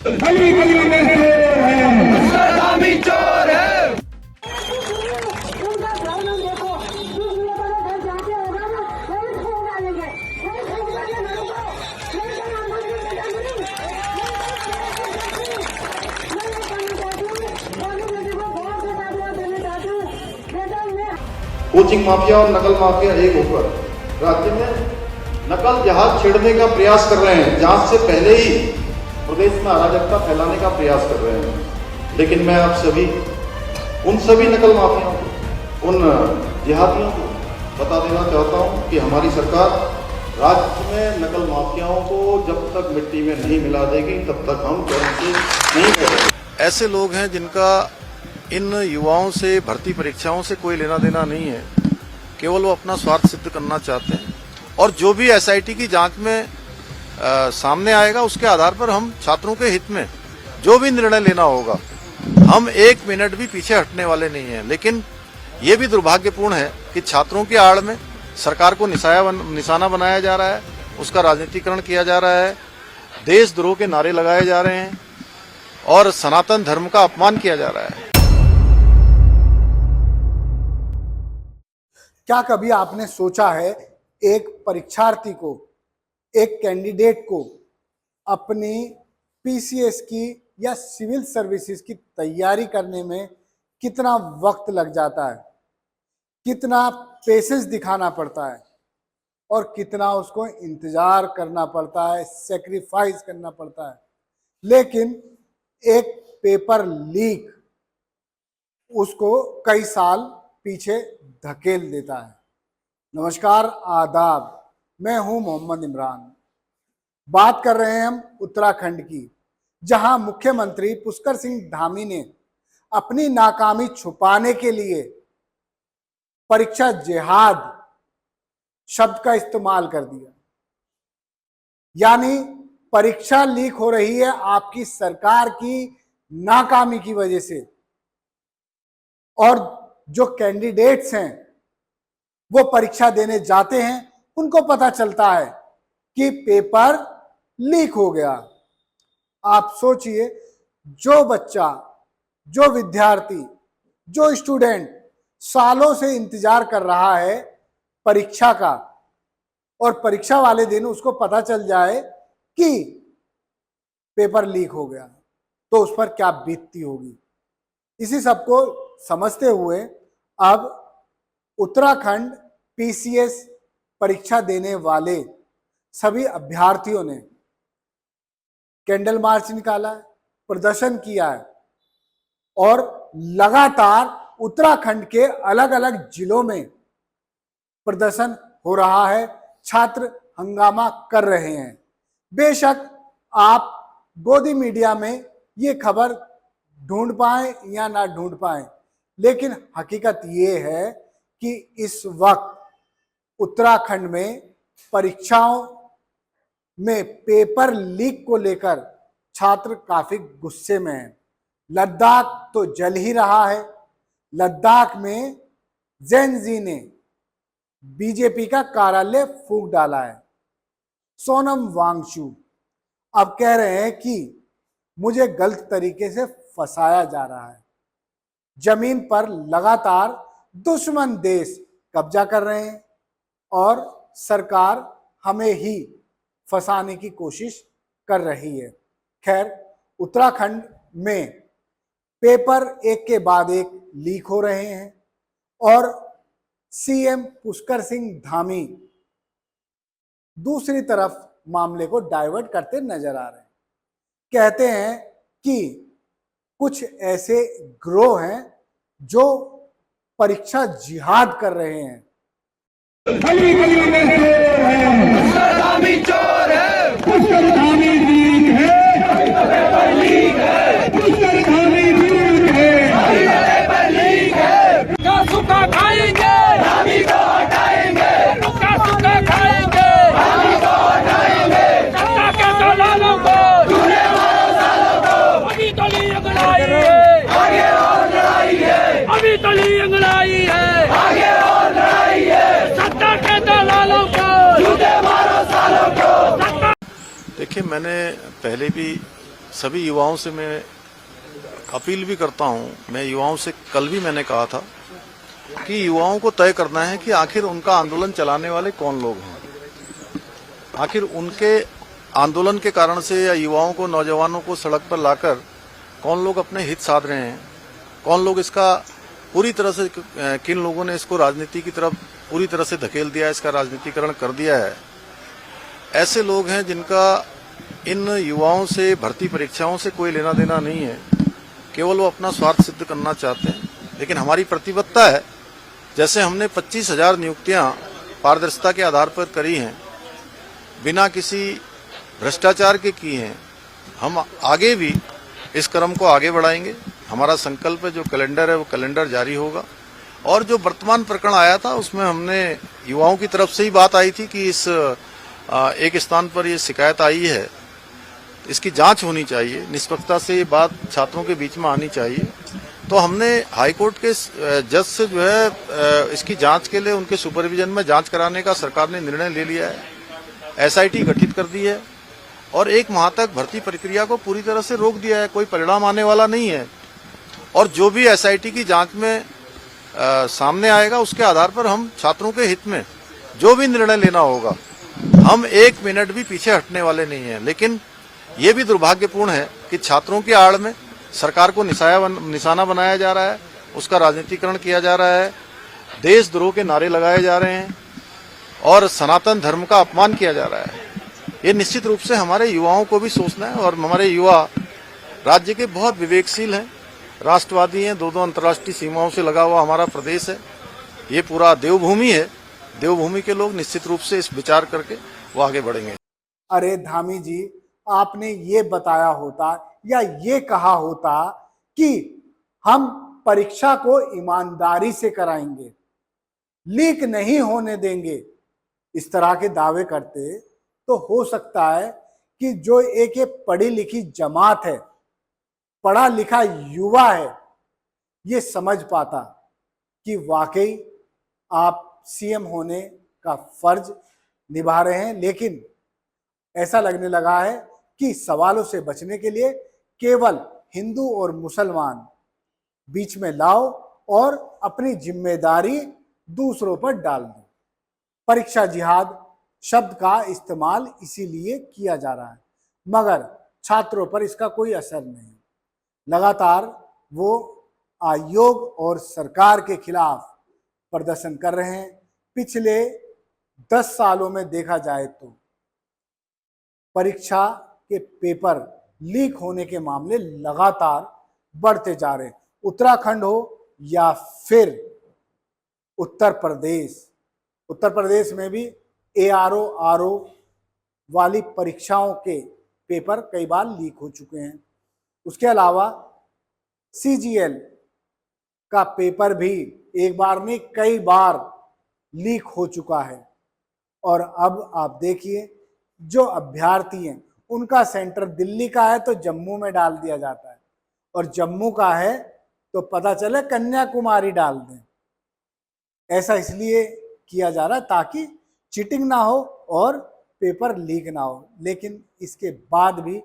गली गली में चोर है, सलामी चोर है। कोचिंग माफिया और नकल माफिया एक होकर राज्य में नकल जहाज छेड़ने का प्रयास कर रहे हैं। जांच से पहले ही प्रदेश में अराजकता फैलाने का प्रयास कर रहे हैं। लेकिन मैं आप सभी उन सभी नकल माफियाओं को, उन जिहादियों को बता देना चाहता हूं कि हमारी सरकार राज्य में नकल माफियाओं को जब तक मिट्टी में नहीं मिला देगी तब तक हम गारंटी नहीं करेंगे। ऐसे लोग हैं जिनका इन युवाओं से, भर्ती परीक्षाओं से कोई लेना देना नहीं है, केवल वो अपना स्वार्थ सिद्ध करना चाहते हैं। और जो भी एसआईटी की जांच में सामने आएगा उसके आधार पर हम छात्रों के हित में जो भी निर्णय लेना होगा, हम एक मिनट भी पीछे हटने वाले नहीं हैं। लेकिन ये भी दुर्भाग्यपूर्ण है कि छात्रों की आड़ में सरकार को निशाना बनाया जा रहा है, उसका राजनीतिकरण किया जा रहा है, देशद्रोह के नारे लगाए जा रहे हैं और सनातन धर्म का अपमान किया जा रहा है। क्या कभी आपने सोचा है एक परीक्षार्थी को, एक कैंडिडेट को अपनी पीसीएस की या सिविल सर्विसेज की तैयारी करने में कितना वक्त लग जाता है, कितना पेशेंस दिखाना पड़ता है और कितना उसको इंतजार करना पड़ता है, सेक्रीफाइस करना पड़ता है। लेकिन एक पेपर लीक उसको कई साल पीछे धकेल देता है। नमस्कार, आदाब, मैं हूं मोहम्मद इमरान। बात कर रहे हैं हम उत्तराखंड की, जहां मुख्यमंत्री पुष्कर सिंह धामी ने अपनी नाकामी छुपाने के लिए परीक्षा जिहाद शब्द का इस्तेमाल कर दिया। यानी परीक्षा लीक हो रही है आपकी सरकार की नाकामी की वजह से, और जो कैंडिडेट्स हैं वो परीक्षा देने जाते हैं, उनको पता चलता है कि पेपर लीक हो गया। आप सोचिए, जो बच्चा, जो विद्यार्थी, जो स्टूडेंट सालों से इंतजार कर रहा है परीक्षा का, और परीक्षा वाले दिन उसको पता चल जाए कि पेपर लीक हो गया, तो उस पर क्या बीतती होगी। इसी सबको समझते हुए अब उत्तराखंड पीसीएस परीक्षा देने वाले सभी अभ्यर्थियों ने कैंडल मार्च निकाला है, प्रदर्शन किया है और लगातार उत्तराखंड के अलग अलग जिलों में प्रदर्शन हो रहा है। छात्र हंगामा कर रहे हैं। बेशक आप गोदी मीडिया में ये खबर ढूंढ पाए या ना ढूंढ पाए, लेकिन हकीकत ये है कि इस वक्त उत्तराखंड में परीक्षाओं में पेपर लीक को लेकर छात्र काफी गुस्से में हैं। लद्दाख तो जल ही रहा है। लद्दाख में जेन जी ने बीजेपी का कार्यालय फूंक डाला है। सोनम वांगचुक अब कह रहे हैं कि मुझे गलत तरीके से फंसाया जा रहा है। जमीन पर लगातार दुश्मन देश कब्जा कर रहे हैं और सरकार हमें ही फंसाने की कोशिश कर रही है। खैर, उत्तराखंड में पेपर एक के बाद एक लीक हो रहे हैं और सीएम पुष्कर सिंह धामी दूसरी तरफ मामले को डाइवर्ट करते नजर आ रहे हैं। कहते हैं कि कुछ ऐसे ग्रोह हैं जो परीक्षा जिहाद कर रहे हैं। गली गली में चोर है, सलामी चोर है, पुष्कर धामी लीक है, लीक है, पुष्कर धामी लीक है, पेपर लीक है। का सुखा खाएंगे, धामी को हटाएंगे, का सुखा खाएंगे, धामी को हटाएंगे, सत्ता के दलालों को, झूले मारो सालों को, अभी तली अंगड़ाई है, आगे और लड़ाई है, अभी तली अंगड़ाई है, आगे और लड़ाई है, सत्ता के दलालों को, झूले मारो सालों को। देखिए, मैंने पहले भी सभी युवाओं से मैं अपील भी करता हूं। मैं युवाओं से कल भी मैंने कहा था कि युवाओं को तय करना है कि आखिर उनका आंदोलन चलाने वाले कौन लोग हैं। आखिर उनके आंदोलन के कारण से या युवाओं को, नौजवानों को सड़क पर लाकर कौन लोग अपने हित साध रहे हैं, कौन लोग इसका पूरी तरह से, किन लोगों ने इसको राजनीति की तरफ पूरी तरह से धकेल दिया है, इसका राजनीतिकरण कर दिया है। ऐसे लोग हैं जिनका इन युवाओं से, भर्ती परीक्षाओं से कोई लेना देना नहीं है, केवल वो अपना स्वार्थ सिद्ध करना चाहते हैं। लेकिन हमारी प्रतिबद्धता है, जैसे हमने 25,000 नियुक्तियां पारदर्शिता के आधार पर करी हैं, बिना किसी भ्रष्टाचार के की हैं, हम आगे भी इस क्रम को आगे बढ़ाएंगे। हमारा संकल्प है, जो कैलेंडर है वो कैलेंडर जारी होगा। और जो वर्तमान प्रकरण आया था उसमें हमने युवाओं की तरफ से ही बात आई थी कि इस एक स्थान पर ये शिकायत आई है, इसकी जांच होनी चाहिए, निष्पक्षता से ये बात छात्रों के बीच में आनी चाहिए। तो हमने हाईकोर्ट के जज से जो है इसकी जांच के लिए उनके सुपरविजन में जांच कराने का सरकार ने निर्णय ले लिया है। एसआईटी गठित कर दी है और 1 माह तक भर्ती प्रक्रिया को पूरी तरह से रोक दिया है। कोई परिणाम आने वाला नहीं है और जो भी एसआईटी की जांच में सामने आएगा उसके आधार पर हम छात्रों के हित में जो भी निर्णय लेना होगा, हम 1 मिनट भी पीछे हटने वाले नहीं हैं। लेकिन ये भी दुर्भाग्यपूर्ण है कि छात्रों की आड़ में सरकार को निशाना बनाया जा रहा है, उसका राजनीतिकरण किया जा रहा है, देशद्रोह के नारे लगाए जा रहे हैं और सनातन धर्म का अपमान किया जा रहा है। ये निश्चित रूप से हमारे युवाओं को भी सोचना है। और हमारे युवा राज्य के बहुत विवेकशील हैं, राष्ट्रवादी हैं, 2 अंतर्राष्ट्रीय सीमाओं से लगा हुआ हमारा प्रदेश है, ये पूरा देवभूमि है। देवभूमि के लोग निश्चित रूप से इस विचार करके वो आगे बढ़ेंगे। अरे धामी जी, आपने ये बताया होता या ये कहा होता कि हम परीक्षा को ईमानदारी से कराएंगे, लीक नहीं होने देंगे, इस तरह के दावे करते तो हो सकता है कि जो एक ये पढ़ी लिखी जमात है, पढ़ा लिखा युवा है, ये समझ पाता कि वाकई आप सीएम होने का फर्ज निभा रहे हैं। लेकिन ऐसा लगने लगा है कि सवालों से बचने के लिए केवल हिंदू और मुसलमान बीच में लाओ और अपनी जिम्मेदारी दूसरों पर डाल दो। परीक्षा जिहाद शब्द का इस्तेमाल इसीलिए किया जा रहा है, मगर छात्रों पर इसका कोई असर नहीं। लगातार वो आयोग और सरकार के खिलाफ प्रदर्शन कर रहे हैं। पिछले 10 सालों में देखा जाए तो परीक्षा के पेपर लीक होने के मामले लगातार बढ़ते जा रहे हैं। उत्तराखंड हो या फिर उत्तर प्रदेश में भी एआरओ आरओ वाली परीक्षाओं के पेपर कई बार लीक हो चुके हैं। उसके अलावा सीजीएल का पेपर भी एक बार नहीं कई बार लीक हो चुका है। और अब आप देखिए, जो अभ्यर्थी हैं उनका सेंटर दिल्ली का है तो जम्मू में डाल दिया जाता है, और जम्मू का है तो पता चले कन्याकुमारी डाल दें। ऐसा इसलिए किया जा रहा है ताकि चीटिंग ना हो और पेपर लीक ना हो। लेकिन इसके बाद भी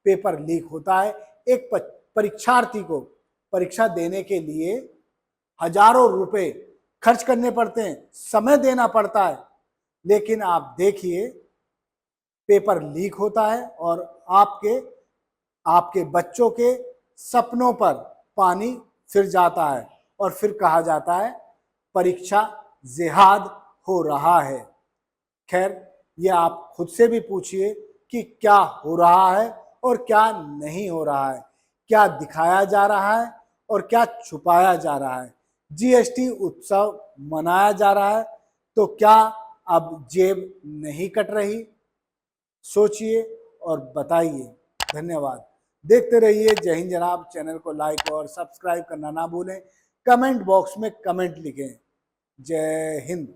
पेपर लीक होता है। एक परीक्षार्थी को परीक्षा देने के लिए हजारों रुपए खर्च करने पड़ते हैं, समय देना पड़ता है, लेकिन आप देखिए पेपर लीक होता है और आपके बच्चों के सपनों पर पानी फिर जाता है और फिर कहा जाता है परीक्षा जिहाद हो रहा है। खैर, ये आप खुद से भी पूछिए कि क्या हो रहा है और क्या नहीं हो रहा है, क्या दिखाया जा रहा है और क्या छुपाया जा रहा है। जीएसटी उत्सव मनाया जा रहा है तो क्या अब जेब नहीं कट रही? सोचिए और बताइए। धन्यवाद। देखते रहिए जय हिंद जनाब। चैनल को लाइक और सब्सक्राइब करना ना भूलें। कमेंट बॉक्स में कमेंट लिखें। जय हिंद।